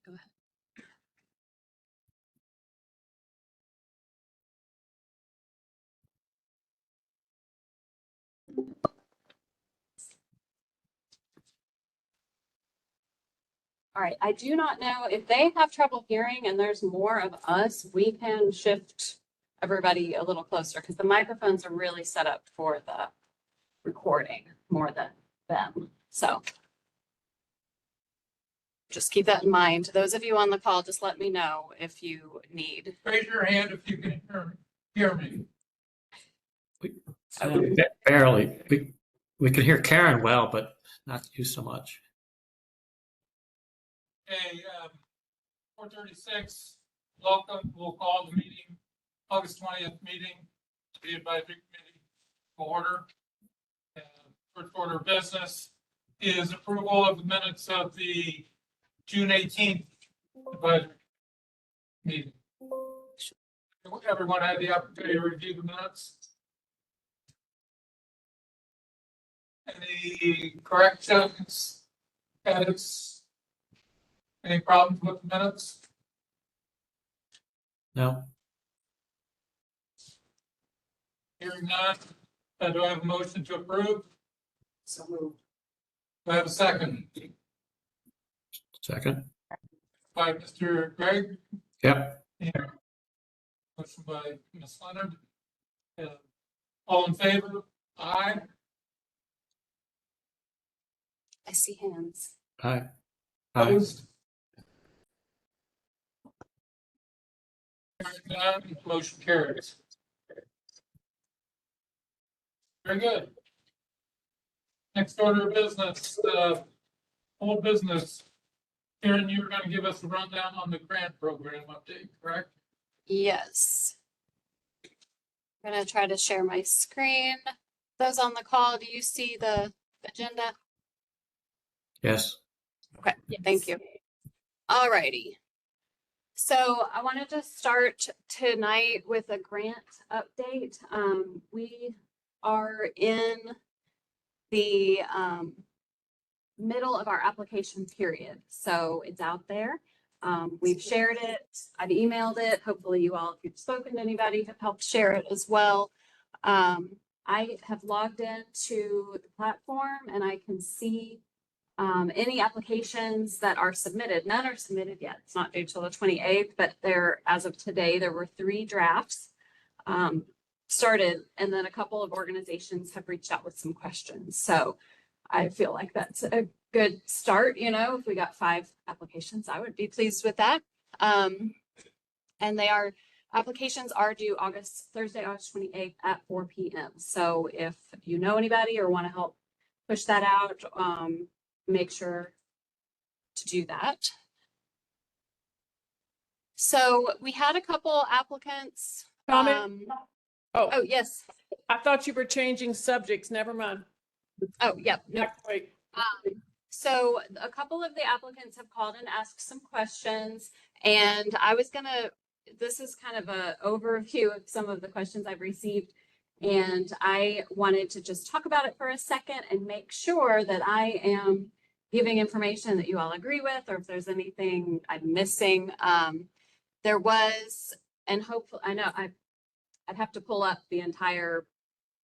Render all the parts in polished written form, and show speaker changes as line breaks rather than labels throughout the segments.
Go ahead. All right, I do not know if they have trouble hearing and there's more of us, we can shift everybody a little closer because the microphones are really set up for the recording more than them. So just keep that in mind. Those of you on the call, just let me know if you need.
Raise your hand if you can hear me.
Barely. We can hear Karen well, but not you so much.
Okay, 4:36. Welcome. We'll call the meeting, August 20th meeting, to the advisory committee to order. First order of business is approval of the minutes of the June 18th advisory meeting. Everyone had the opportunity to review the minutes. Any corrections, edits, any problems with the minutes?
No.
Hearing none, do I have a motion to approve?
So moved.
Do I have a second?
Second.
By Mr. Gregg.
Yep.
Motion by Ms. Leonard. All in favor? Aye.
I see hands.
Aye. Aye.
Opposed? Hearing none, motion carries. Very good. Next order of business, old business. Karen, you were going to give us a rundown on the grant program update, correct?
Yes. I'm gonna try to share my screen. Those on the call, do you see the agenda?
Yes.
Okay, thank you. All righty. So I wanted to start tonight with a grant update. We are in the middle of our application period. So it's out there. We've shared it. I've emailed it. Hopefully you all, if you've spoken to anybody, have helped share it as well. I have logged into the platform and I can see any applications that are submitted. None are submitted yet. It's not due till the 28th, but there, as of today, there were 3 drafts started, and then a couple of organizations have reached out with some questions. So I feel like that's a good start. You know, if we got 5 applications, I would be pleased with that. And applications are due Thursday, August 28th at 4 p.m. So if you know anybody or want to help push that out, make sure to do that. So we had a couple applicants. Oh, yes.
I thought you were changing subjects. Never mind.
Oh, yep. No.
Wait.
So a couple of the applicants have called and asked some questions, and I was gonna, this is kind of an overview of some of the questions I've received, and I wanted to just talk about it for a second and make sure that I am giving information that you all agree with, or if there's anything I'm missing. There was, and hopefully, I know I'd have to pull up the entire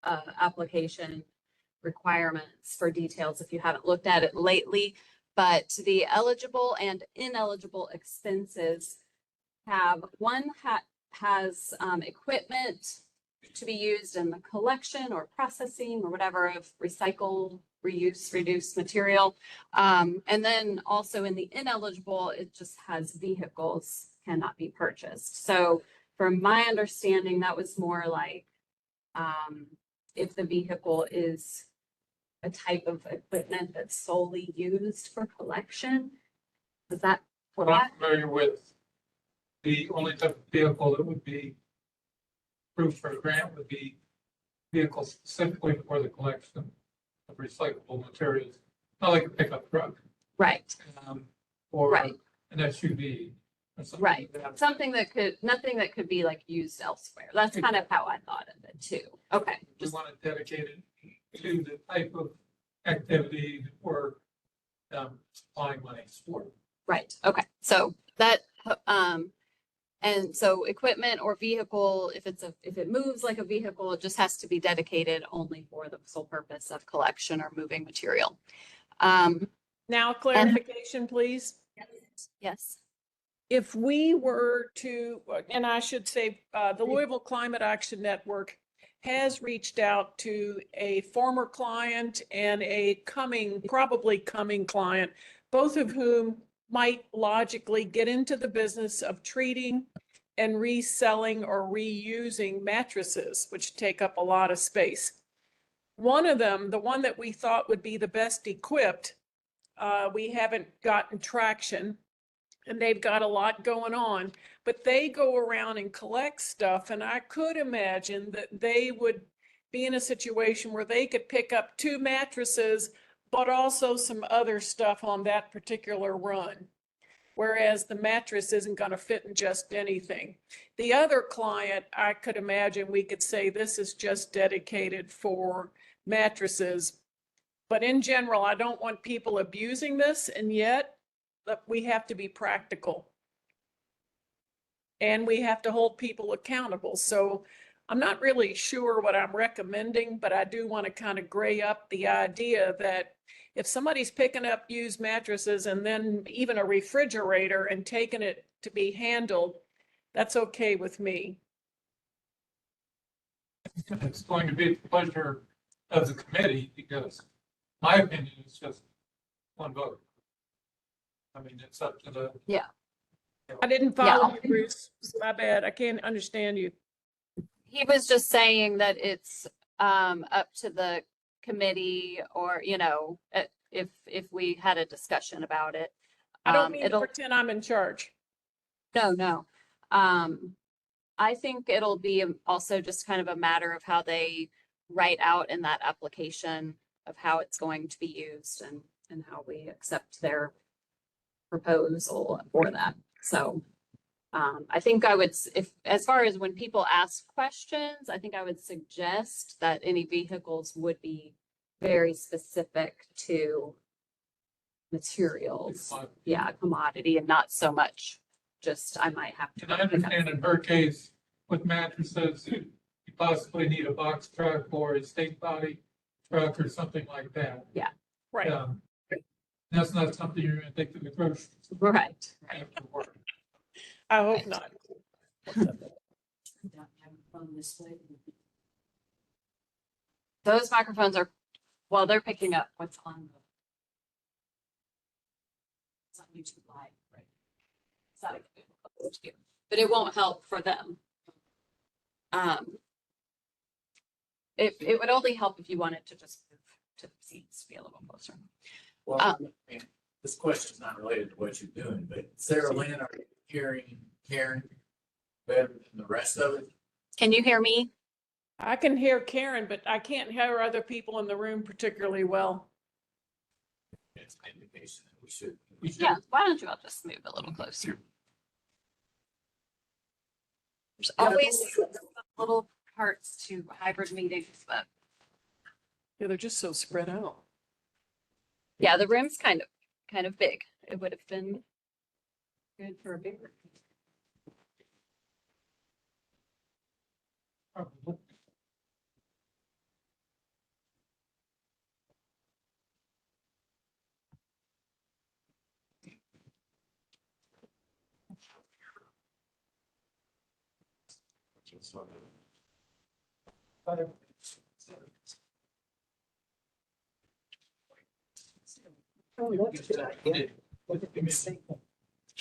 application requirements for details if you haven't looked at it lately, but the eligible and ineligible expenses have has equipment to be used in the collection or processing or whatever of recycle, reuse, reduced material. And then also in the ineligible, it just has vehicles cannot be purchased. So from my understanding, that was more like if the vehicle is a type of equipment that's solely used for collection. Is that
What I'm familiar with, the only type of vehicle that would be approved for a grant would be vehicles specifically for the collection of recyclable materials, not like a pickup truck.
right?
Or
Right.
an SUV. Or something
Right.
like that.
Something that could, nothing that could be like used elsewhere. That's kind of how I thought of it too. Okay.
We
Just,
want to dedicate it to the type of activity that we're supplying money for.
Right, okay, so that, and so equipment or vehicle, if it moves like a vehicle, it just has to be dedicated only for the sole purpose of collection or moving material.
Now clarification, please.
Yes,
If we were to, and I should say, the Louisville Climate Action Network has reached out to a former client and a probably coming client, both of whom might logically get into the business of treating and reselling or reusing mattresses, which take up a lot of space. One of them, the one that we thought would be the best equipped, we haven't gotten traction, and they've got a lot going on, but they go around and collect stuff. And I could imagine that they would be in a situation where they could pick up 2 mattresses, but also some other stuff on that particular run. Whereas the mattress isn't going to fit in just anything. The other client, I could imagine we could say this is just dedicated for mattresses. But in general, I don't want people abusing this, and yet we have to be practical. And we have to hold people accountable. So I'm not really sure what I'm recommending, but I do want to kind of gray up the idea that if somebody's picking up used mattresses and then even a refrigerator and taking it to be handled, that's okay with me.
It's going to be the pleasure of the committee because my opinion is just one vote. I mean, it's up to the.
Yeah.
I didn't follow you, Bruce. My bad. I can't understand you.
he was just saying that it's up to the committee or, if we had a discussion about it.
I don't mean to
It'll,
pretend I'm in charge.
no. I think it'll be also just kind of a matter of how they write out in that application of how it's going to be used and how we accept their proposal for that. So I think I would, if, as far as when people ask questions, I think I would suggest that any vehicles would be very specific to materials. Yeah, commodity, and not so much just, I might have to.
And I understand in her case with mattresses, you possibly need a box truck or a stake body truck or something like that.
Yeah.
Right.
That's not something you're gonna take to the grocery store
Right.
after work.
I hope not.
Those microphones are, well, they're picking up what's on the. It's on YouTube Live, right? It's not a good view, but it won't help for them. It would only help if you wanted to just move to the seats, be a little closer.
Well, I mean, this question's not related to what you're doing, but Sarah Lynn, are you hearing Karen better than the rest of it?
Can you hear me?
I can hear Karen, but I can't hear other people in the room particularly well.
It's an indication that we should.
Yeah, why don't you all just move a little closer? There's always little parts to hybrid meetings, but
Yeah, they're just so spread out.
yeah, the room's kind of big. It would have been good for a bigger.
Probably.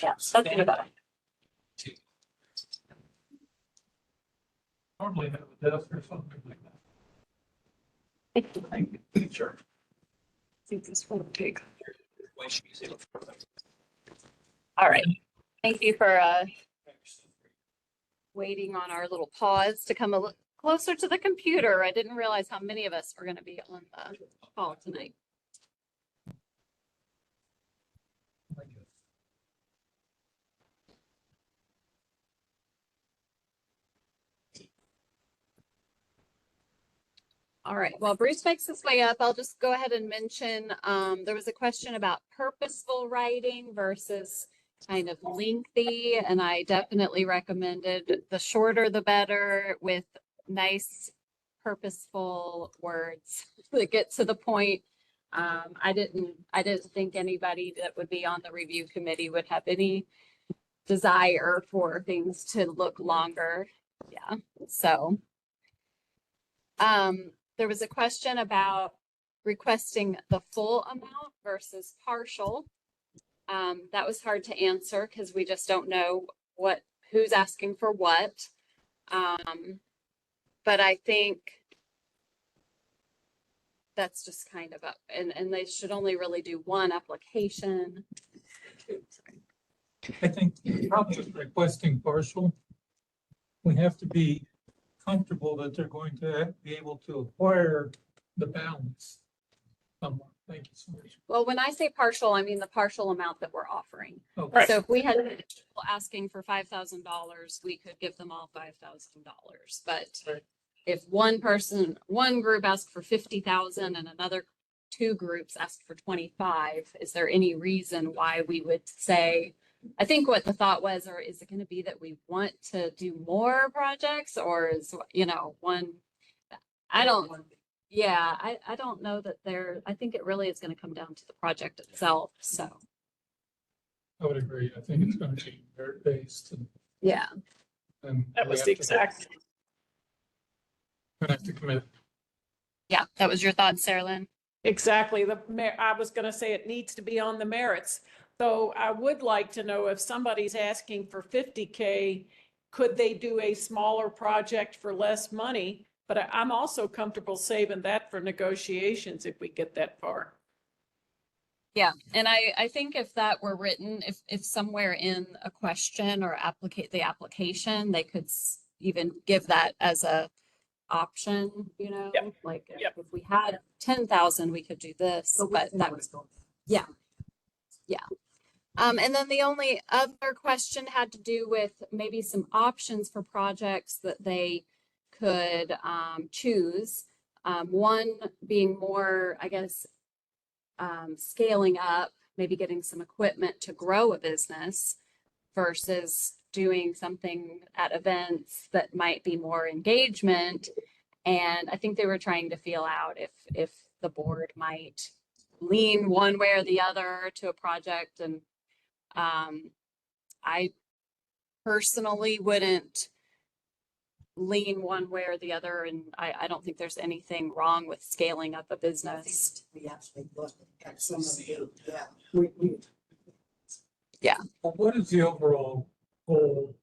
Yeah, that's a good idea.
Normally have a desk or something like that.
Sure.
I think this one big.
All right. Thank you for waiting on our little pause to come a little closer to the computer. I didn't realize how many of us were going to be on the call tonight. All right, well, Bruce makes his way up. I'll just go ahead and mention, there was a question about purposeful writing versus kind of lengthy, and I definitely recommended the shorter the better with nice purposeful words that get to the point. I didn't think anybody that would be on the review committee would have any desire for things to look longer. Yeah, so. There was a question about requesting the full amount versus partial. That was hard to answer because we just don't know who's asking for what. But I think that's just kind of and they should only really do one application.
I think the problem with requesting partial, we have to be comfortable that they're going to be able to acquire the balance somewhere. Thank you so much.
Well, when I say partial, I mean the partial amount that we're offering.
Okay.
So if we had people asking for $5,000, we could give them all $5,000. But
Right.
if one group asked for 50,000 and another two groups asked for 25, is there any reason why we would say, I think what the thought was, or is it going to be that we want to do more projects, or is, one, I don't know that I think it really is going to come down to the project itself. So,
I would agree. I think it's going to be merit based
yeah.
and
That was the exact.
we have to commit.
Yeah. That was your thought, Sarah Lynn?
Exactly. I was going to say it needs to be on the merits. So I would like to know if somebody's asking for 50K, could they do a smaller project for less money? But I'm also comfortable saving that for negotiations if we get that far.
Yeah. And I think if that were written, if somewhere in a question or the application, they could even give that as a option,
Yep.
like
Yep.
if we had 10,000, we could do this, but that was, yeah. And then the only other question had to do with maybe some options for projects that they could choose. One being more, I guess, scaling up, maybe getting some equipment to grow a business versus doing something at events that might be more engagement. And I think they were trying to feel out if the board might lean one way or the other to a project. And I personally wouldn't lean one way or the other. And I don't think there's anything wrong with scaling up a business.
We actually looked at some of the, yeah.
Well, what is the overall goal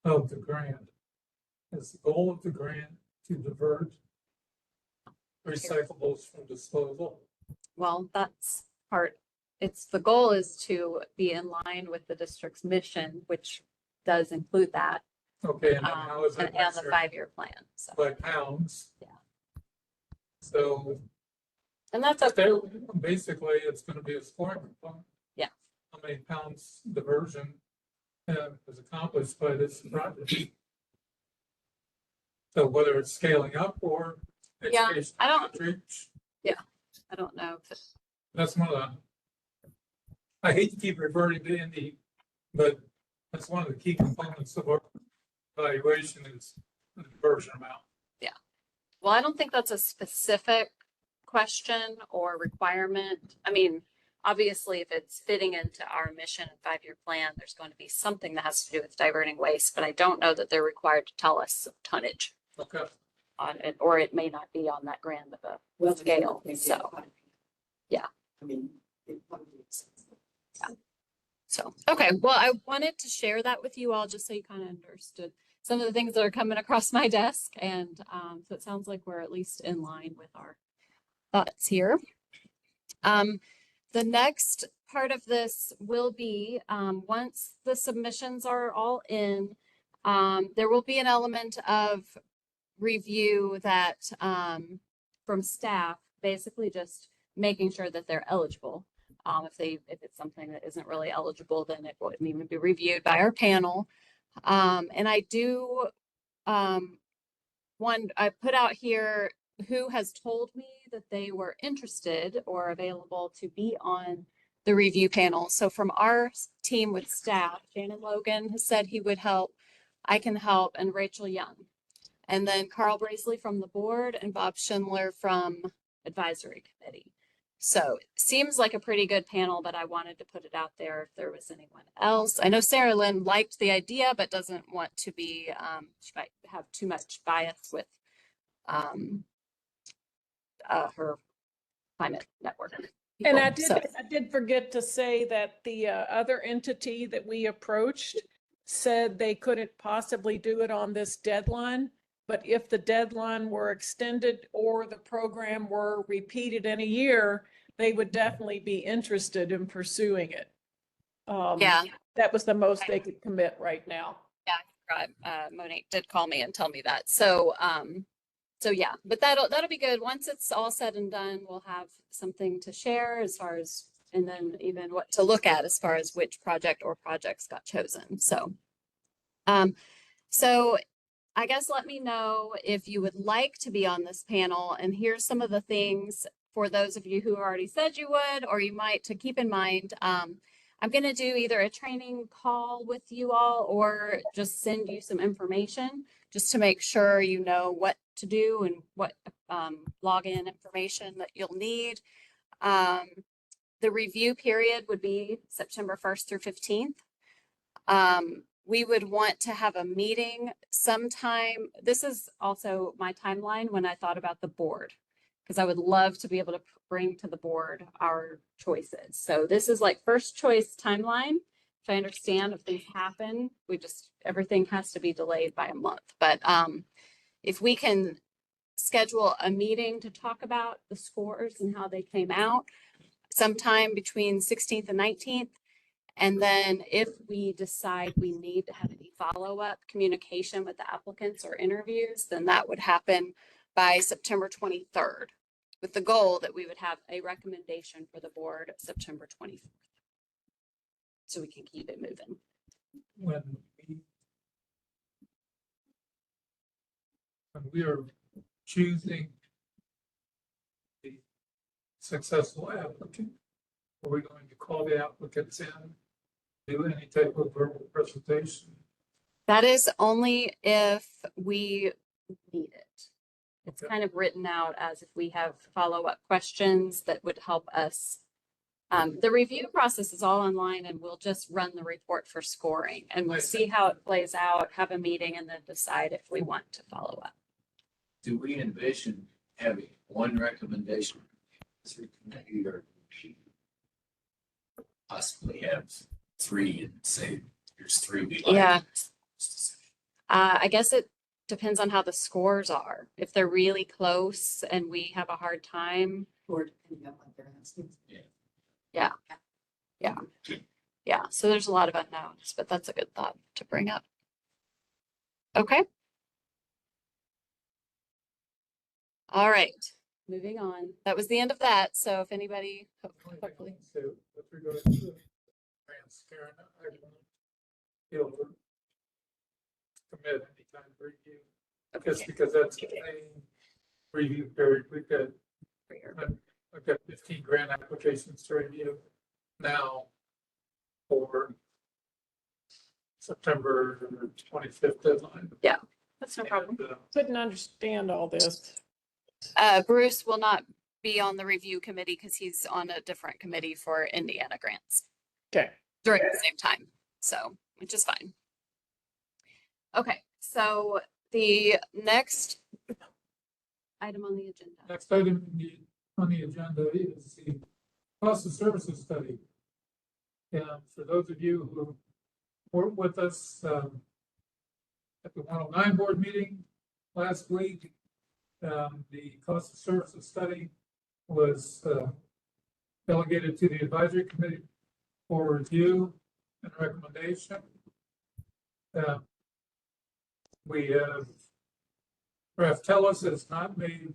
of the grant? Is the goal of the grant to divert recyclables from disposal?
Well, that's the goal is to be in line with the district's mission, which does include that.
Okay, and then how is that
And the
measured
5-year plan. So,
by pounds?
Yeah.
So
and that's up
there, basically, it's gonna be a scoring component.
Yeah.
How many pounds diversion is accomplished by this project? So whether it's scaling up or
Yeah,
education
I don't-
outreach,
I don't know if
that's one of the. I hate to keep reverting to Indy, but that's one of the key components of our evaluation is the diversion amount.
well, I don't think that's a specific question or requirement. I mean, obviously, if it's fitting into our mission and 5-year plan, there's going to be something that has to do with diverting waste, but I don't know that they're required to tell us tonnage
Okay.
on it, or it may not be on that grand of a scale. So, yeah.
I mean, it probably makes sense.
So, okay. Well, I wanted to share that with you all just so you kind of understood some of the things that are coming across my desk. And so it sounds like we're at least in line with our thoughts here. The next part of this will be once the submissions are all in, there will be an element of review that from staff, basically just making sure that they're eligible. If it's something that isn't really eligible, then it wouldn't even be reviewed by our panel. And I do I put out here who has told me that they were interested or available to be on the review panel. So from our team with staff, Shannon Logan has said he would help. I can help, and Rachel Young. And then Carl Bracely from the board and Bob Schindler from advisory committee. So it seems like a pretty good panel, but I wanted to put it out there if there was anyone else. I know Sarah Lynn liked the idea, but doesn't want to be, she might have too much bias with her climate network.
And I
people.
did forget to say that the other entity that we approached said they couldn't possibly do it on this deadline. But if the deadline were extended or the program were repeated in a year, they would definitely be interested in pursuing it.
Yeah.
That was the most they could commit right now.
Monique did call me and tell me that. So, so yeah, but that'll be good. Once it's all said and done, we'll have something to share as far as, and then even what to look at as far as which project or projects got chosen. So, so I guess let me know if you would like to be on this panel. And here's some of the things for those of you who already said you would, or you might, to keep in mind. I'm going to do either a training call with you all or just send you some information just to make sure you know what to do and what login information that you'll need. The review period would be September 1st through 15th. We would want to have a meeting sometime. This is also my timeline when I thought about the board, because I would love to be able to bring to the board our choices. So this is like first choice timeline. If I understand, if things happen, everything has to be delayed by a month. But if we can schedule a meeting to talk about the scores and how they came out sometime between 16th and 19th. And then if we decide we need to have any follow-up communication with the applicants or interviews, then that would happen by September 23rd, with the goal that we would have a recommendation for the board September 24th. So we can keep it moving.
When we are choosing the successful applicant, are we going to call the applicants in, do any type of verbal presentation?
That is only if we need it. It's
Okay.
kind of written out as if we have follow-up questions that would help us. The review process is all online, and we'll just run the report for scoring, and we'll see how it plays out, have a meeting, and then decide if we want to follow up.
Do we envision having one recommendation or possibly have three and say, here's three we like?
Yeah. I guess it depends on how the scores are. If they're really close and we have a hard time.
Or depending on what they're asking.
Yeah, so there's a lot of unknowns, but that's a good thought to bring up. Okay. All right, moving on. That was the end of that. So if anybody, hopefully.
So with regard to grants, Karen, I won't be able to commit any time to review. Just because that's the main review period. I've got 15 grant applications to review now for September 25th deadline.
Yeah, that's no problem.
And,
Couldn't understand all this.
Bruce will not be on the review committee because he's on a different committee for Indiana grants
Okay.
during the same time. So, which is fine. Okay, so the next item on the agenda.
Next item on the agenda is the cost of services study. And for those of you who weren't with us at the 109 board meeting last week, the cost of services study was delegated to the advisory committee for review and recommendation. We have Raftellus has not made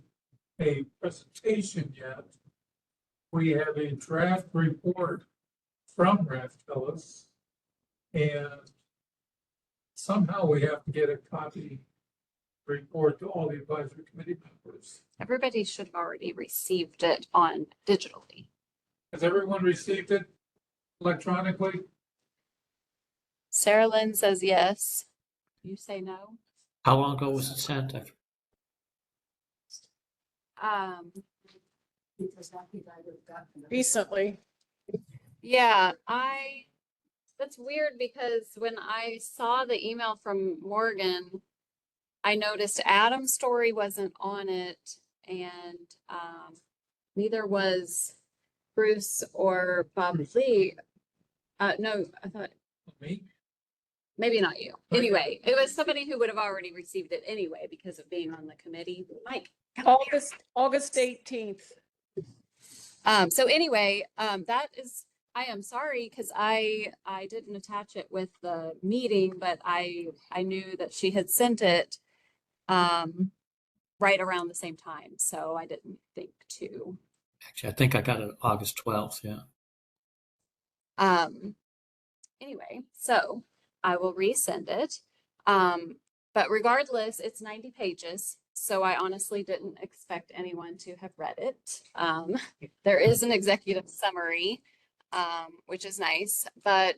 a presentation yet. We have a draft report from Raftellus, and somehow we have to get a copy report to all the advisory committee members.
Everybody should have already received it on digitally.
Has everyone received it electronically?
Sarah Lynn says yes. You say no?
How long ago was it sent?
Because I think I would have gotten it.
Recently,
Yeah, that's weird because when I saw the email from Morgan, I noticed Adam's story wasn't on it and neither was Bruce or Bob Lee. No, I thought
Me?
maybe not you. Anyway, it was somebody who would have already received it anyway because of being on the committee. Mike. come up here.
August 18th.
So anyway, I am sorry because I didn't attach it with the meeting, but I knew that she had sent it right around the same time, so I didn't think to.
Actually, I think I got it August 12th. Yeah.
Anyway, so I will resend it. But regardless, it's 90 pages. So I honestly didn't expect anyone to have read it. There is an executive summary, which is nice, but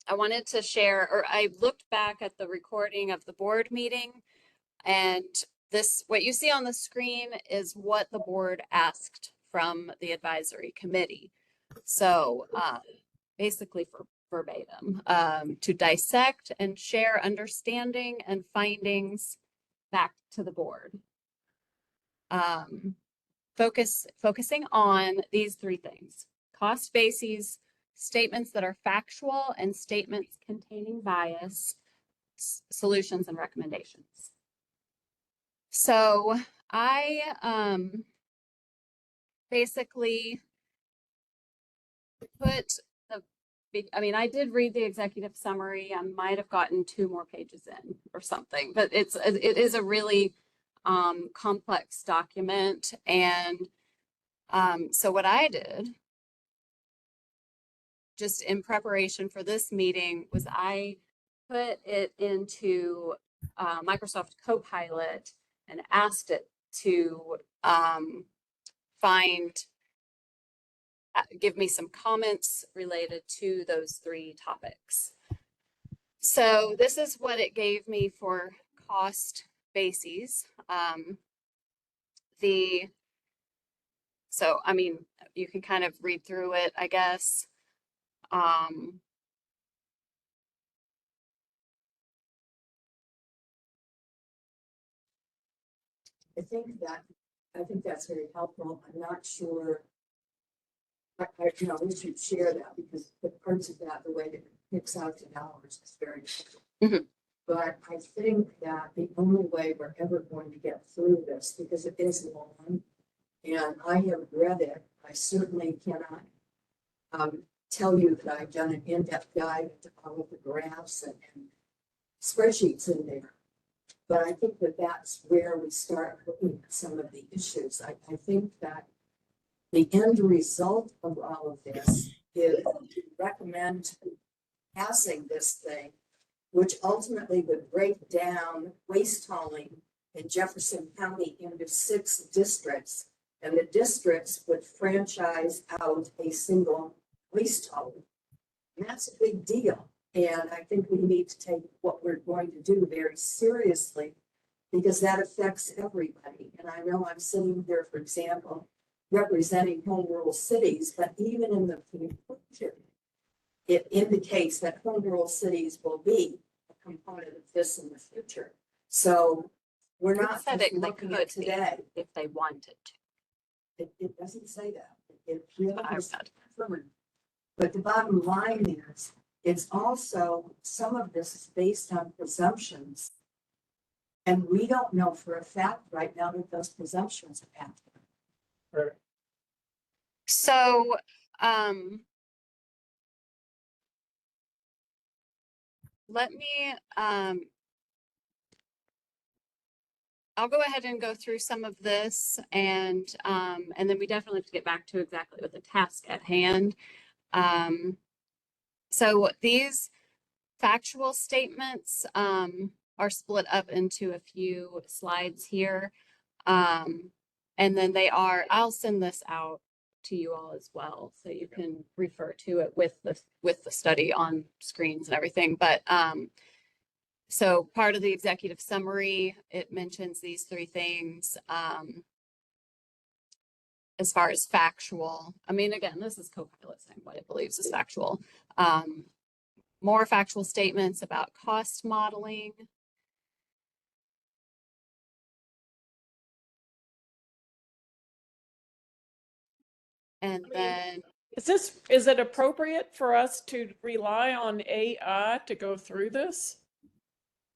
I wanted to share, or I looked back at the recording of the board meeting, and what you see on the screen is what the board asked from the advisory committee. So basically for verbatim, to dissect and share understanding and findings back to the board. Focusing on these three things: cost bases, statements that are factual, and statements containing bias, solutions and recommendations. So I basically put I did read the executive summary. I might have gotten 2 more pages in or something, but it is a really complex document. And so what I did just in preparation for this meeting was I put it into Microsoft Copilot and asked it to give me some comments related to those 3 topics. So this is what it gave me for cost bases. So, I mean, you can kind of read through it, I guess.
I think that's very helpful. I'm not sure. We should share that because the parts of that, the way that it picks out the dollars is very helpful.
Mhm.
But I think that the only way we're ever going to get through this, because it is long, and I have read it, I certainly cannot tell you that I've done an in-depth dive into all of the graphs and spreadsheets in there. But I think that that's where we start looking at some of the issues. I think that the end result of all of this is to recommend passing this thing, which ultimately would break down waste hauling in Jefferson County into 6 districts. And the districts would franchise out a single waste hauler. And that's a big deal. And I think we need to take what we're going to do very seriously because that affects everybody. And I know I'm sitting here, for example, representing home rule cities, but even in the future, it indicates that home rule cities will be a component of this in the future. So we're not
Said
just
it, they
looking
could
at today.
be if they wanted to.
It doesn't say that. It really
I
is
read.
confirmed. But the bottom line is, it's also, some of this is based on presumptions. And we don't know for a fact right now that those presumptions are accurate.
So, let me, I'll go ahead and go through some of this and then we definitely have to get back to exactly what the task at hand. So these factual statements, are split up into a few slides here. And then I'll send this out to you all as well, so you can refer to it with the study on screens and everything. But so part of the executive summary, it mentions these three things. As far as factual, I mean, again, this is Copilot saying what it believes is factual. More factual statements about cost modeling. And then,
Is it appropriate for us to rely on AI to go through this?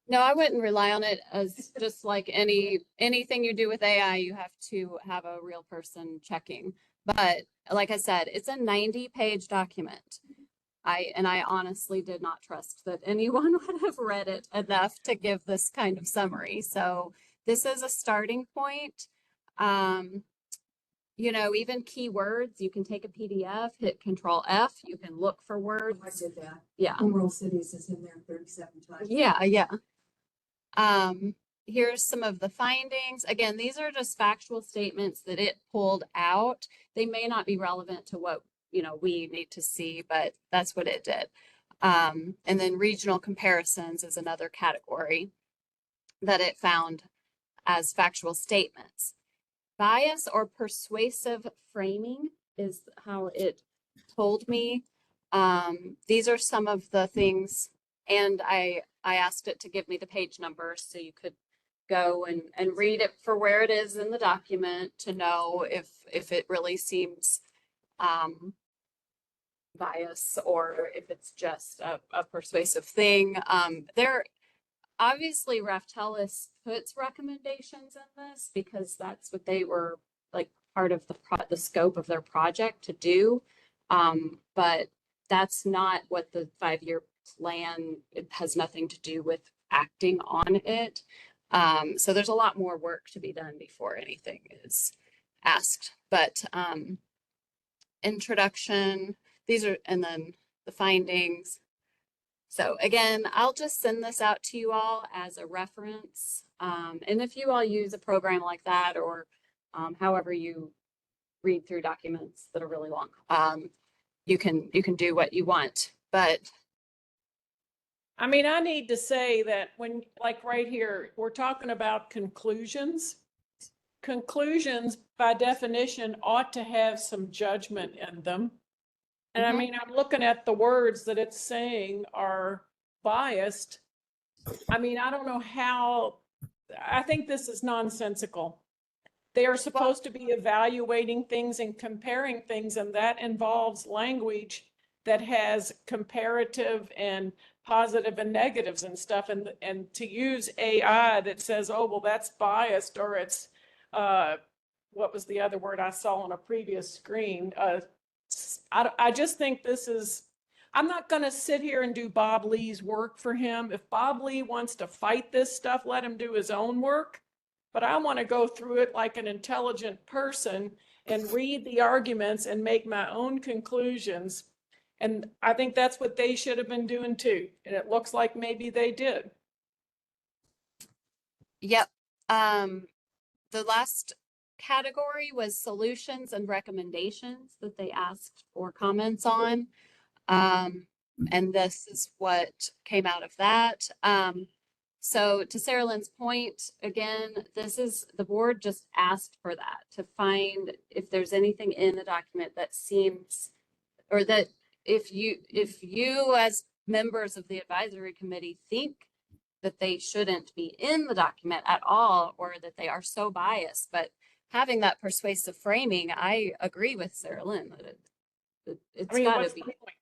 no, I wouldn't rely on it as just like anything you do with AI, you have to have a real person checking. But like I said, it's a 90-page document. I honestly did not trust that anyone would have read it enough to give this kind of summary. So this is a starting point. You know, even keywords, you can take a PDF, hit Control F, you can look for words.
I did that.
Yeah.
Emerald Cities is in there 37 times.
Yeah, yeah. Here's some of the findings. Again, these are just factual statements that it pulled out. They may not be relevant to what, you know, we need to see, but that's what it did. And then regional comparisons is another category that it found as factual statements. Bias or persuasive framing is how it told me. These are some of the things, and I asked it to give me the page numbers so you could go and read it for where it is in the document to know if it really seems bias or if it's just a persuasive thing. There obviously Raftellus puts recommendations in this because that's what they were like part of the scope of their project to do. But that's not what the 5-year plan, it has nothing to do with acting on it. So there's a lot more work to be done before anything is asked. But introduction, these are, and then the findings. So again, I'll just send this out to you all as a reference. And if you all use a program like that, or however you read through documents that are really long, you can do what you want. But
I mean, I need to say that when, like right here, we're talking about conclusions. Conclusions, by definition, ought to have some judgment in them. And I
Mhm.
mean, I'm looking at the words that it's saying are biased. I mean, I don't know how, I think this is nonsensical. They are supposed to be evaluating things and comparing things, and that involves language that has comparative and positive and negatives and stuff. And to use AI that says, oh, well, that's biased, or it's, what was the other word I saw on a previous screen? I just think this is, I'm not going to sit here and do Bob Lee's work for him. If Bob Lee wants to fight this stuff, let him do his own work. But I want to go through it like an intelligent person and read the arguments and make my own conclusions. And I think that's what they should have been doing too. And it looks like maybe they did.
yep. The last category was solutions and recommendations that they asked for comments on. And this is what came out of that. So to Sarah Lynn's point, again, this is, the board just asked for that to find if there's anything in the document that seems, or that if you as members of the advisory committee think that they shouldn't be in the document at all, or that they are so biased, but having that persuasive framing, I agree with Sarah Lynn that it's
I mean,
gotta
what's
be,
the point?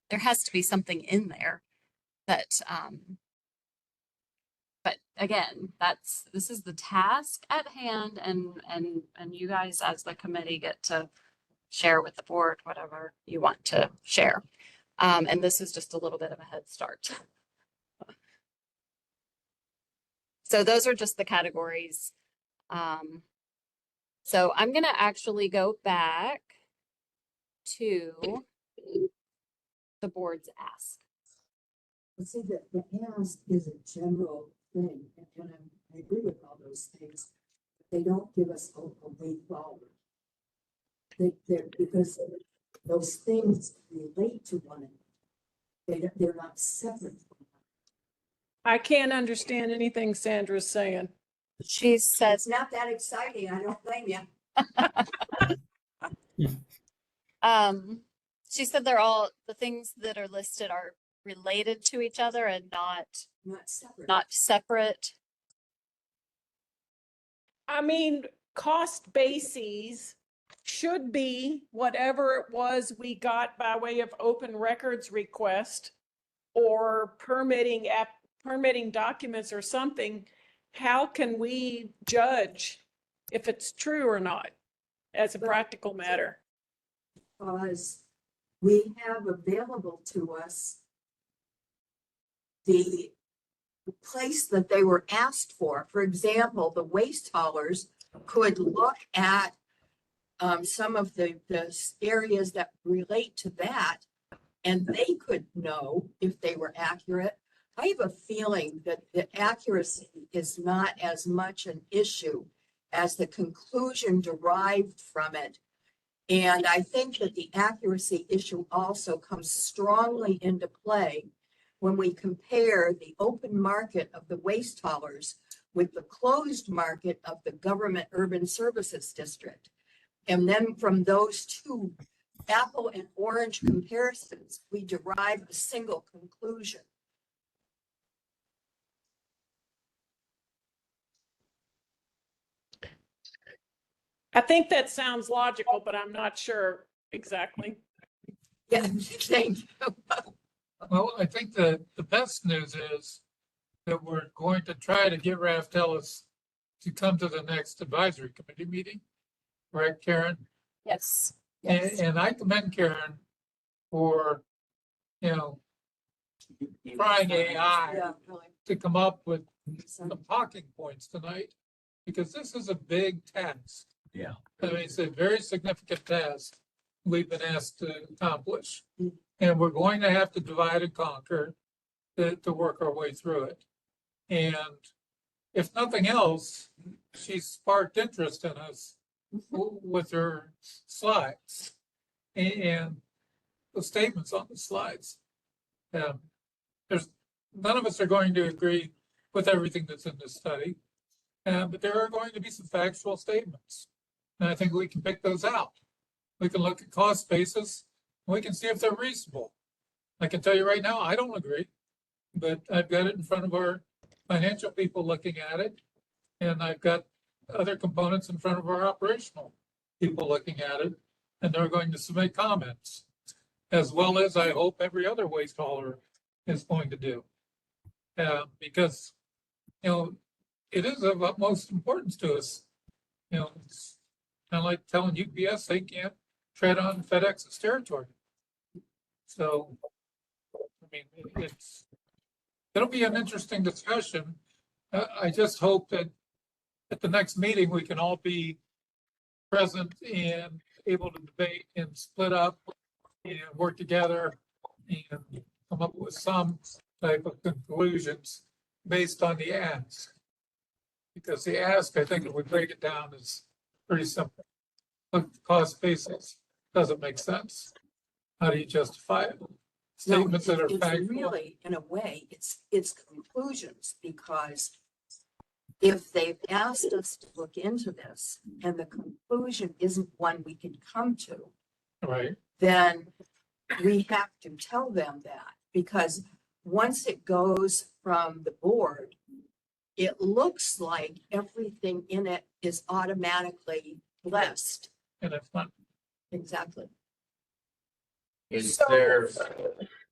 there has to be something in there that, but again, this is the task at hand, and you guys as the committee get to share with the board whatever you want to share. And this is just a little bit of a head start. So those are just the categories. So I'm gonna actually go back to the board's ask.
But see, the ask is a general thing, and I agree with all those things. They don't give us a way forward. They're, because those things relate to one another. They're not separate from one
I can't understand anything Sandra's saying.
She
another.
said,
It's not that exciting, I don't blame you.
she said they're all, the things that are listed are related to each other and
Not separate.
not separate.
I mean, cost bases should be whatever it was we got by way of open records request or permitting documents or something. How can we judge if it's true or not as a practical matter?
Because we have available to us the place that they were asked for. For example, the waste haulers could look at some of the areas that relate to that, and they could know if they were accurate. I have a feeling that the accuracy is not as much an issue as the conclusion derived from it. And I think that the accuracy issue also comes strongly into play when we compare the open market of the waste haulers with the closed market of the government urban services district. And then from those two apple and orange comparisons, we derive a single conclusion.
I think that sounds logical, but I'm not sure exactly.
Yeah, thank you.
Well, I think the best news is that we're going to try to get Raftelis to come to the next advisory committee meeting, right, Karen?
Yes.
And I commend Karen for, trying AI
Yeah, really.
to come up with
So,
some talking points tonight, because this is a big task.
Yeah.
I mean, it's a very significant task we've been asked to accomplish.
Mm.
And we're going to have to divide and conquer to work our way through it. And if nothing else, she sparked interest in us with her slides and the statements on the slides. There's none of us are going to agree with everything that's in this study, but there are going to be some factual statements. And I think we can pick those out. We can look at cost basis, and we can see if they're reasonable. I can tell you right now, I don't agree, but I've got it in front of our financial people looking at it. And I've got other components in front of our operational people looking at it, and they're going to submit comments, as well as I hope every other waste hauler is going to do. Because, it is of utmost importance to us. It's kind of like telling UPS they can't tread on FedEx's territory. So, I mean, it'll be an interesting discussion. I just hope that at the next meeting, we can all be present and able to debate and split up and work together and come up with some type of conclusions based on the ask. Because the ask, I think if we break it down, is pretty simple. Look, the cost basis doesn't make sense. How do you justify it?
no,
Statements that are
it's
factual.
really, in a way, it's conclusions, because if they've asked us to look into this and the conclusion isn't one we can come to,
Right,
then we have to tell them that, because once it goes from the board, it looks like everything in it is automatically blessed.
and it's not,
Exactly.
Is
So-
there,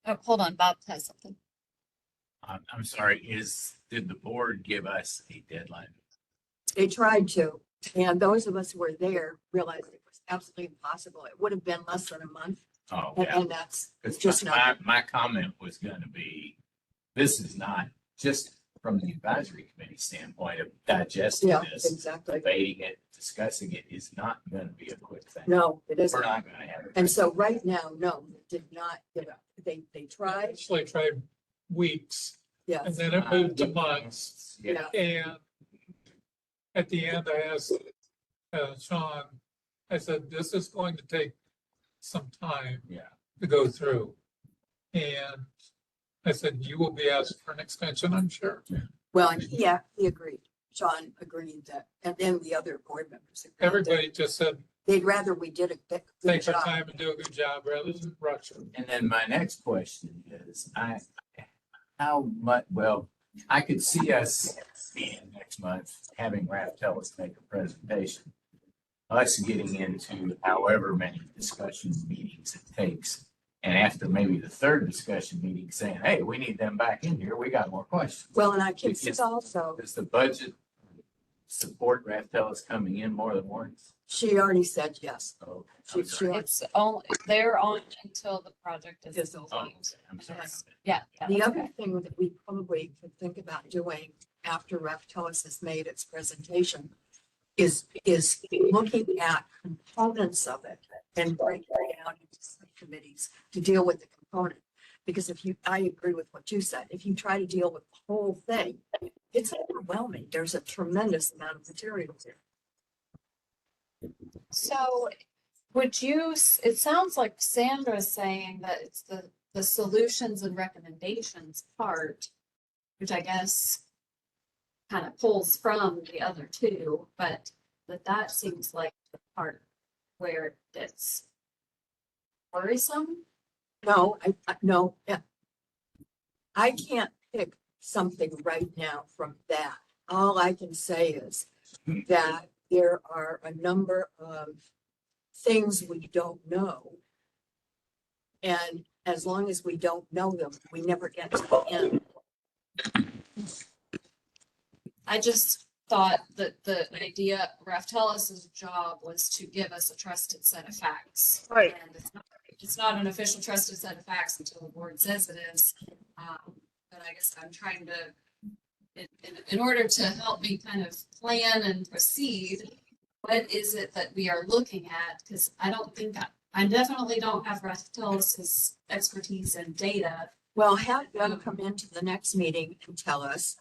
Oh, hold on, Bob has something.
I'm sorry, did the board give us a deadline?
They tried to, and those of us who were there realized it was absolutely impossible. It would have been less than a month,
Oh,
and,
yeah.
and that's
Because
just not.
my comment was gonna be, this is not just from the advisory committee standpoint of digesting
Yeah,
this,
exactly.
debating it, discussing it is not gonna be a quick thing.
No, it
We're
isn't.
not gonna have it.
And so right now, no, it did not give up. They tried.
actually tried weeks
Yes,
then it moved to months.
Yeah,
And at the end, I asked Sean, I said, this is going to take some time
yeah.
to go through. And I said, you will be asked for an extension, I'm sure.
well, and he agreed. Sean agreed that, and then the other board members agreed. that
Everybody just said,
They'd rather we did a good
take our
job.
time and do a good job rather than rush it.
And then my next question is, how much, well, I could see us being next month, having Raph tell us to make a presentation. Us getting into however many discussion meetings it takes. And after maybe the third discussion meeting saying, hey, we need them back in here, we got more questions.
Well, and I can
It's-
also,
Does the budget support Raph tell us coming in more than once?
she already said yes.
Oh,
She-
I'm sorry.
It's only, they're on until the project is
Yes.
Oh,
complete.
I'm sorry.
Yes.
Yeah.
The
that's
other
okay.
thing that we probably could think about doing after Raftellus has made its presentation is looking at components of it and breaking it down into subcommittees to deal with the component. Because I agree with what you said, if you try to deal with the whole thing, it's overwhelming. There's a tremendous amount of material there.
So would you, it sounds like Sandra's saying that it's the solutions and recommendations part, which I guess kind of pulls from the other two, but that seems like the part where it's worrisome.
No, no, yeah. I can't pick something right now from that. All I can say is that there are a number of things we don't know. And as long as we don't know them, we never get to the end.
I just thought that the idea, Raftellus' job was to give us a trusted set of facts.
Right.
And it's not an official trusted set of facts until the board says it is. But I guess I'm trying to, in order to help me kind of plan and proceed, what is it that we are looking at? Because I don't think I definitely don't have Raftellus' expertise and data.
Well, have them come into the next meeting and tell us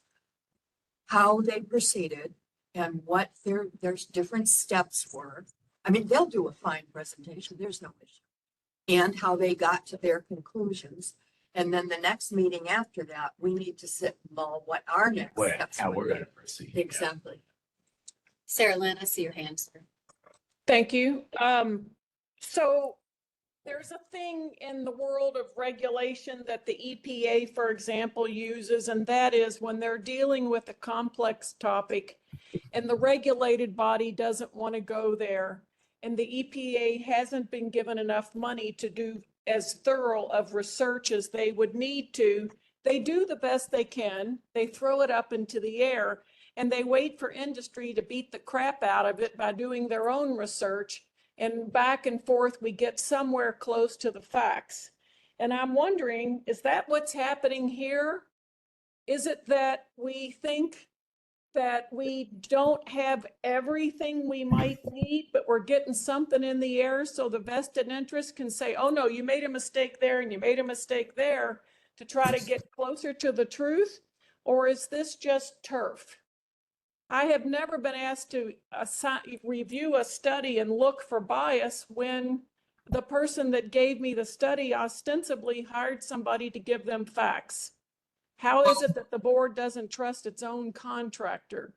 how they proceeded and what their different steps were. I mean, they'll do a fine presentation, there's no issue. And how they got to their conclusions. And then the next meeting after that, we need to sit and mull what our next
Well,
steps
how
would
we're
be.
gonna proceed. Yeah.
Exactly.
Sarah Lynn, I see your hand, sir.
Thank you. So there's a thing in the world of regulation that the EPA, for example, uses, and that is when they're dealing with a complex topic and the regulated body doesn't want to go there, and the EPA hasn't been given enough money to do as thorough of research as they would need to, they do the best they can. They throw it up into the air and they wait for industry to beat the crap out of it by doing their own research. And back and forth, we get somewhere close to the facts. And I'm wondering, is that what's happening here? Is it that we think that we don't have everything we might need, but we're getting something in the air so the vested interest can say, oh no, you made a mistake there and you made a mistake there to try to get closer to the truth? Or is this just turf? I have never been asked to review a study and look for bias when the person that gave me the study ostensibly hired somebody to give them facts. How is it that the board doesn't trust its own contractor?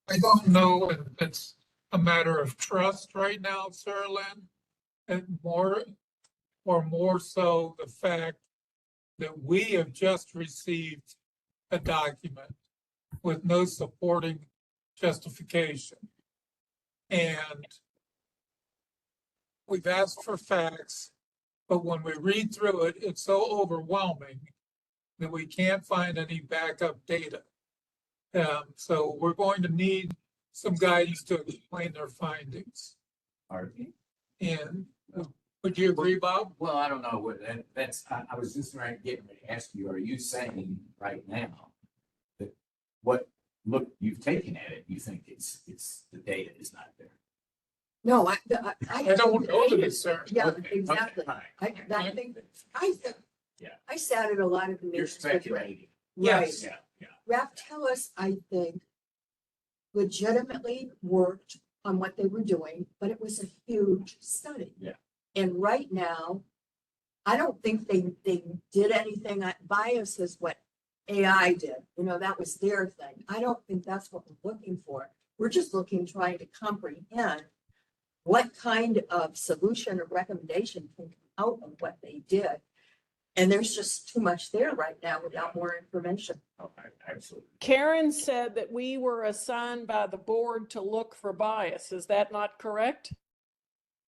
I don't know if it's a matter of trust right now, Sarah Lynn, and more so the fact that we have just received a document with no supporting justification. And we've asked for facts, but when we read through it, it's so overwhelming that we can't find any backup data. So we're going to need some guidance to explain their findings. And would you agree, Bob?
Well, I don't know what that's, I was just getting ready to ask you, are you saying right now that look, you've taken at it, you think it's, the data is not there?
No, I
don't know that it's there.
Yeah,
Okay,
exactly.
okay, fine.
I think,
Yeah.
I sat at a lot of the
You're
meetings with Ray.
speculating.
Right.
Yes.
Raftellus, I think, legitimately worked on what they were doing, but it was a huge study.
Yeah.
And right now, I don't think they did anything. Bias is what AI did. You know, that was their thing. I don't think that's what we're looking for. We're just trying to comprehend what kind of solution or recommendation can come out of what they did. And there's just too much there right now without more information.
Oh, absolutely.
Karen said that we were assigned by the board to look for bias. Is that not correct?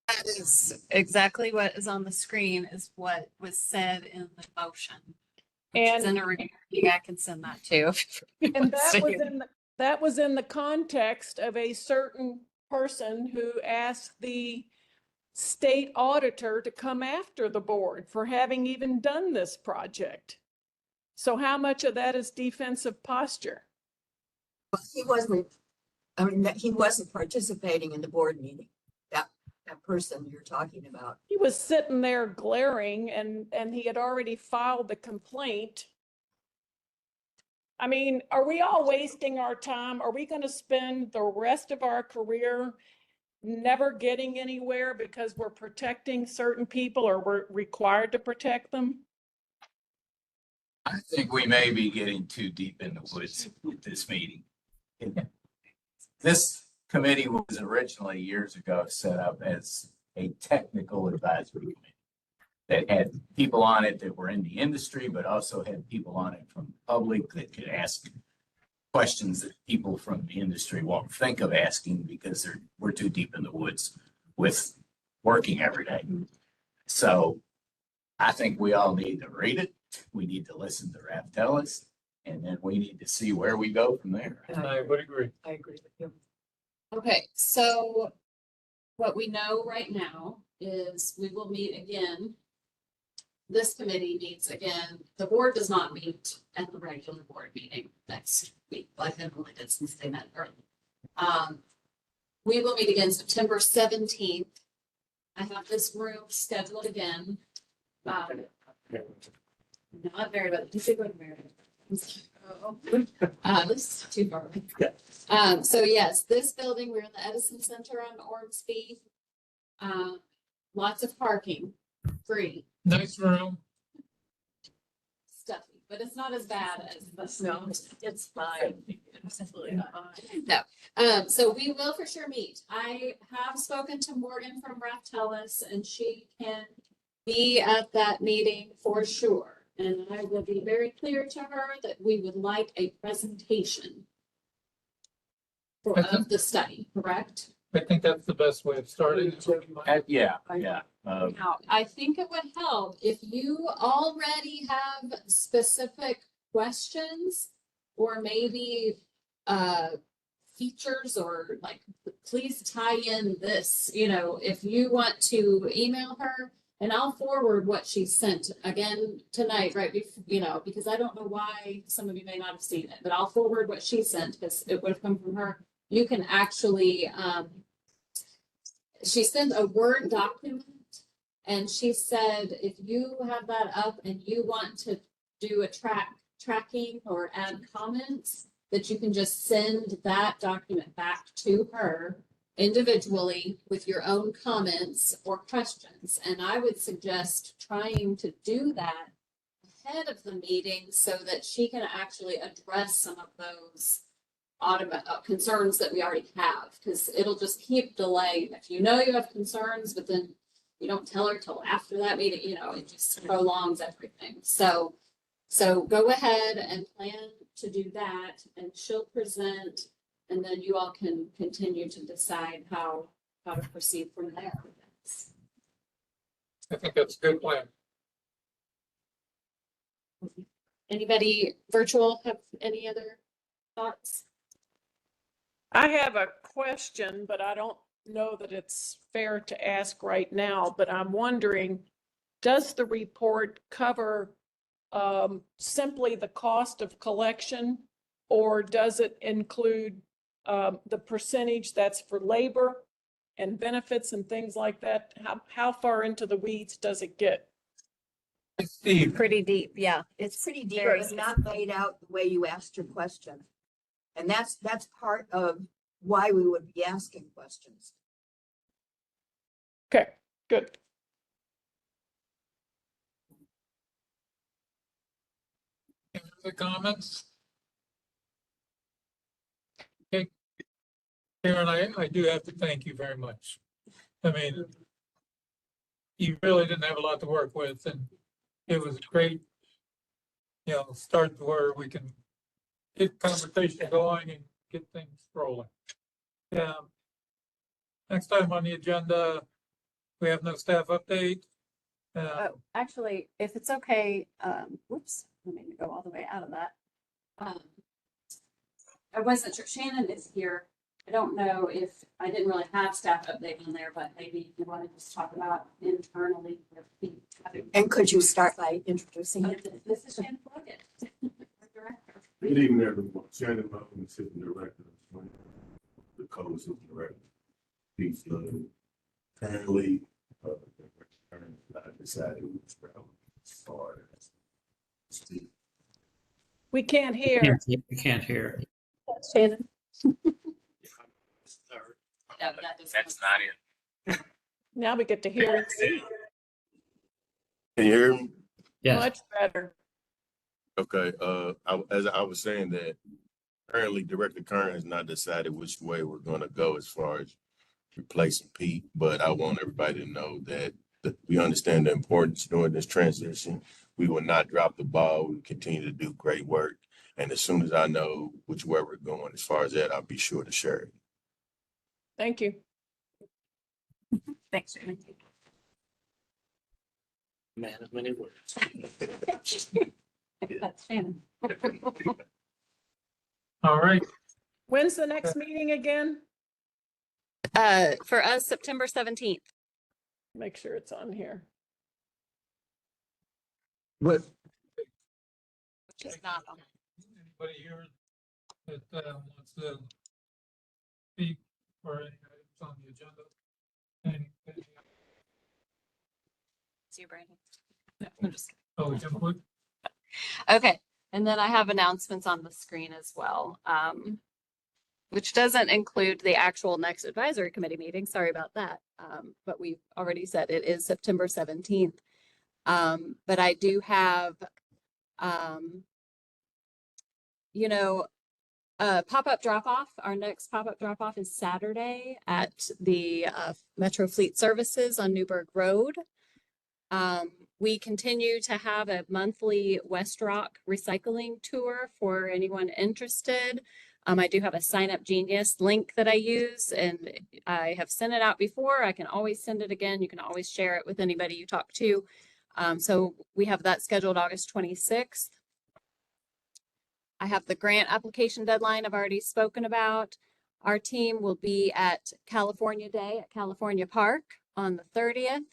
That is exactly what is on the screen is what was said in the motion. Which is in
And,
a recording. I can send that too.
and that was in the context of a certain person who asked the state auditor to come after the board for having even done this project. So how much of that is defensive posture?
He wasn't, I mean, that he wasn't participating in the board meeting. That person you're talking about.
He was sitting there glaring and he had already filed the complaint. I mean, are we all wasting our time? Are we going to spend the rest of our career never getting anywhere because we're protecting certain people or we're required to protect them?
I think we may be getting too deep in the woods with this meeting. This committee was originally years ago set up as a technical advisory committee that had people on it that were in the industry, but also had people on it from the public that could ask questions that people from the industry won't think of asking because we're too deep in the woods with working every day. So I think we all need to read it. We need to listen to Raftellus, and then we need to see where we go from there.
I would agree.
I agree with you.
Okay, so what we know right now is we will meet again. This committee meets again. The board does not meet at the regular board meeting next week, like Emily did since they met early. We will meet again September 17th. I have this room scheduled again. Not very, but you should go to Meredith. This is too far away. So yes, this building, we're in the Edison Center on Ormsby. Lots of parking, free,
Nice room.
stuffy, but it's not as bad as the.
No, it's fine. Absolutely fine.
No, so we will for sure meet. I have spoken to Morgan from Raftellus and she can be at that meeting for sure. And I will be very clear to her that we would like a presentation of the study, correct?
I think that's the best way of starting.
Yeah.
Now, I think it would help if you already have specific questions or maybe features or like, please tie in this, if you want to email her and I'll forward what she sent again tonight, right? Because I don't know why some of you may not have seen it, but I'll forward what she sent because it would have come from her. You can actually, she sent a Word document and she said, if you have that up and you want to do a tracking or add comments, that you can just send that document back to her individually with your own comments or questions. And I would suggest trying to do that ahead of the meeting so that she can actually address some of those concerns that we already have, because it'll just keep delaying. If you have concerns, but then you don't tell her till after that meeting, it just prolongs everything. So go ahead and plan to do that and she'll present and then you all can continue to decide how to proceed from there.
I think that's a good plan.
Anybody virtual have any other thoughts?
I have a question, but I don't know that it's fair to ask right now, but I'm wondering, does the report cover simply the cost of collection, or does it include the percentage that's for labor and benefits and things like that? How far into the weeds does it get?
Steve,
Pretty deep, yeah.
It's pretty deep,
very
but not laid out the way you asked your question. And that's part of why we would be asking questions.
Okay, good.
any other comments? Okay. Karen, I do have to thank you very much. I mean, you really didn't have a lot to work with, and it was great, start where we can get conversation going and get things rolling. Yeah. Next item on the agenda, we have no staff update.
Oh, actually, if it's okay, whoops, let me go all the way out of that. I wasn't sure, Shannon is here. I don't know if, I didn't really have staff update on there, but maybe you want to just talk about internally.
And could you start by introducing him?
This is Shannon Plunkett, director.
Good evening, everyone. Shannon Malcolm, Assistant Director, the Co-Assistant Director. He's currently, I decided which route to start.
We can't hear.
We can't hear.
Shannon.
That's not it.
Now we get to hear and see.
Can you hear me?
Yes.
Much better.
Okay, as I was saying that currently Director Kern has not decided which way we're gonna go as far as replacing Pete, but I want everybody to know that we understand the importance during this transition. We will not drop the ball. We continue to do great work. And as soon as I know which way we're going as far as that, I'll be sure to share it.
Thank you.
Thanks, Shannon.
Man of many words.
That's Shannon.
All right,
When's the next meeting again?
For us, September 17th.
Make sure it's on here.
what,
Which is not on.
anybody here that wants to speak for any items on the agenda? Anything?
See you, Brandon. No, I'm just kidding.
Oh, Jim Wood?
Okay, and then I have announcements on the screen as well, which doesn't include the actual next advisory committee meeting. Sorry about that. But we've already said it is September 17th. But I do have, pop-up drop-off. Our next pop-up drop-off is Saturday at the Metro Fleet Services on Newburgh Road. We continue to have a monthly West Rock recycling tour for anyone interested. I do have a Sign Up Genius link that I use, and I have sent it out before. I can always send it again. You can always share it with anybody you talk to. So we have that scheduled August 26th. I have the grant application deadline I've already spoken about. Our team will be at California Day at California Park on the 30th.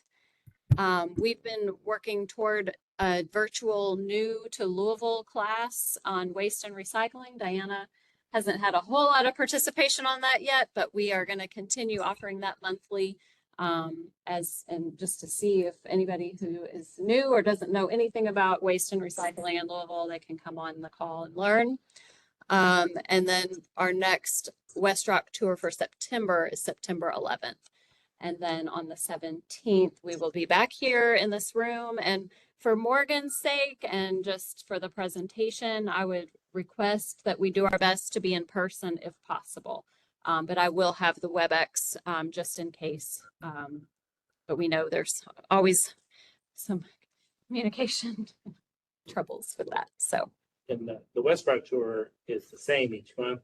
We've been working toward a virtual new to Louisville class on waste and recycling. Diana hasn't had a whole lot of participation on that yet, but we are going to continue offering that monthly and just to see if anybody who is new or doesn't know anything about waste and recycling in Louisville, they can come on the call and learn. And then our next West Rock tour for September is September 11th. And then on the 17th, we will be back here in this room. And for Morgan's sake, and just for the presentation, I would request that we do our best to be in person if possible. But I will have the WebEx just in case. But we know there's always some communication troubles with that. So.
And the West Rock tour is the same each month,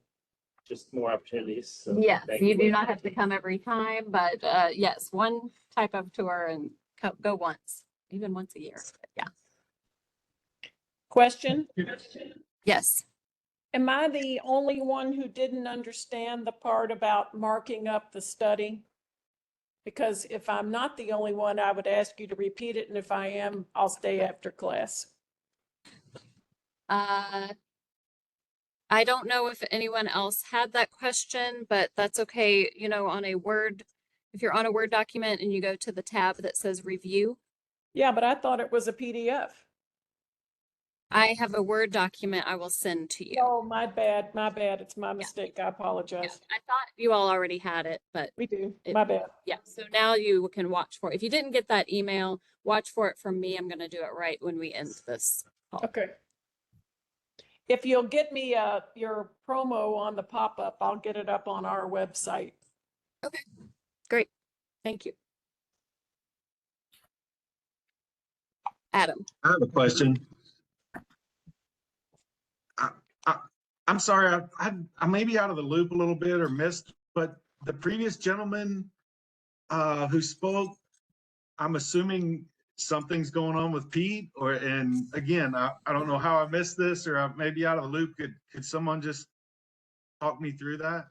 just more opportunities. So
Yes,
thank
you do not have to come every time, but yes, one type of tour and go once, even once a year. But yeah.
Question?
Yes.
Am I the only one who didn't understand the part about marking up the study? Because if I'm not the only one, I would ask you to repeat it. And if I am, I'll stay after class.
I don't know if anyone else had that question, but that's okay. On a Word, if you're on a Word document and you go to the tab that says review,
Yeah, but I thought it was a PDF.
I have a Word document I will send to you.
Oh, my bad, it's my mistake, I
Yeah,
apologize.
I thought you all already had it, but
We do,
it-
my bad.
yeah, so now you can watch for it. If you didn't get that email, watch for it from me. I'm gonna do it right when we end this call.
Okay. If you'll get me your promo on the pop-up, I'll get it up on our website.
Great, thank you. Adam,
I have a question. I, I, I'm sorry, I may be out of the loop a little bit or missed, but the previous gentleman who spoke, I'm assuming something's going on with Pete, and again, I don't know how I missed this, or I may be out of the loop. Could someone just talk me through that?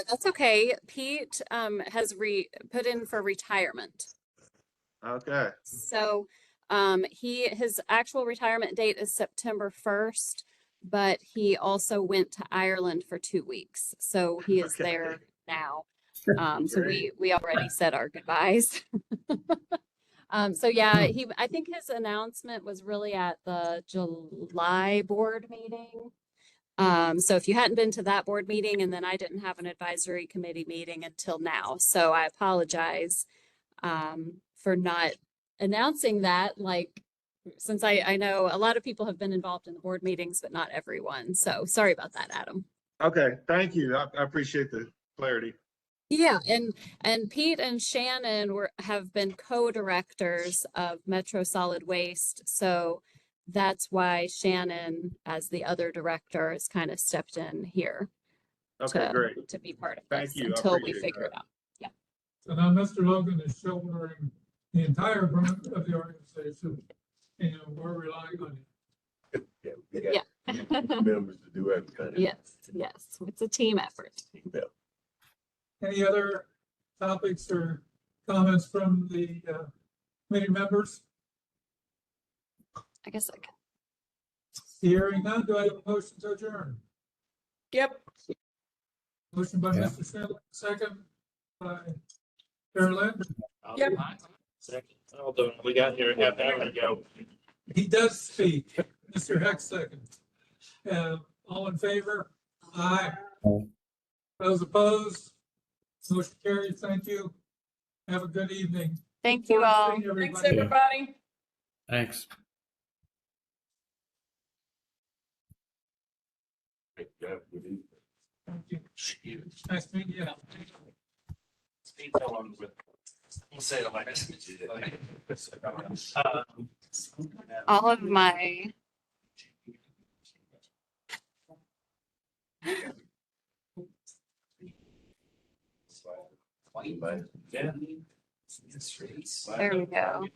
that's okay. Pete has put in for retirement.
Okay,
So his actual retirement date is September 1st, but he also went to Ireland for 2 weeks. So he is
Okay.
there now. So
Great.
we already said our goodbyes. So yeah, I think his announcement was really at the July board meeting. So if you hadn't been to that board meeting, and then I didn't have an advisory committee meeting until now. So I apologize for not announcing that, like, since I know a lot of people have been involved in the board meetings, but not everyone. So sorry about that, Adam.
Okay, thank you. I appreciate the clarity.
Yeah, and Pete and Shannon have been co-directors of Metro Solid Waste, so that's why Shannon, as the other director, has kind of stepped in here
Okay, great.
to be part of
Thank
this
you. I
until we
appreciate
figure
that.
it out. Yeah.
So now Mr. Logan is shouldering the entire brunt of the organization, and we're relying on you.
Yeah, we
Yeah.
got members to do everything.
Yes, yes, it's a team effort.
Yeah.
Any other topics or comments from the committee members?
I guess I can.
Hearing none, do I have a motion to adjourn?
Yep.
Motion by
Yeah.
Mr. Schindler, second by Carolyn.
Yep.
Second, although we got here a half hour ago.
He does speak. Mr. Heck second. All in favor? Aye.
Aye.
Those opposed? Motion carries. Thank you. Have a good evening.
Thank you all.
Seeing
Thanks,
everybody.
everybody.
Thanks.
Thank you. Nice to meet you.
We'll say it like this.
All of my
Yeah.
there we go.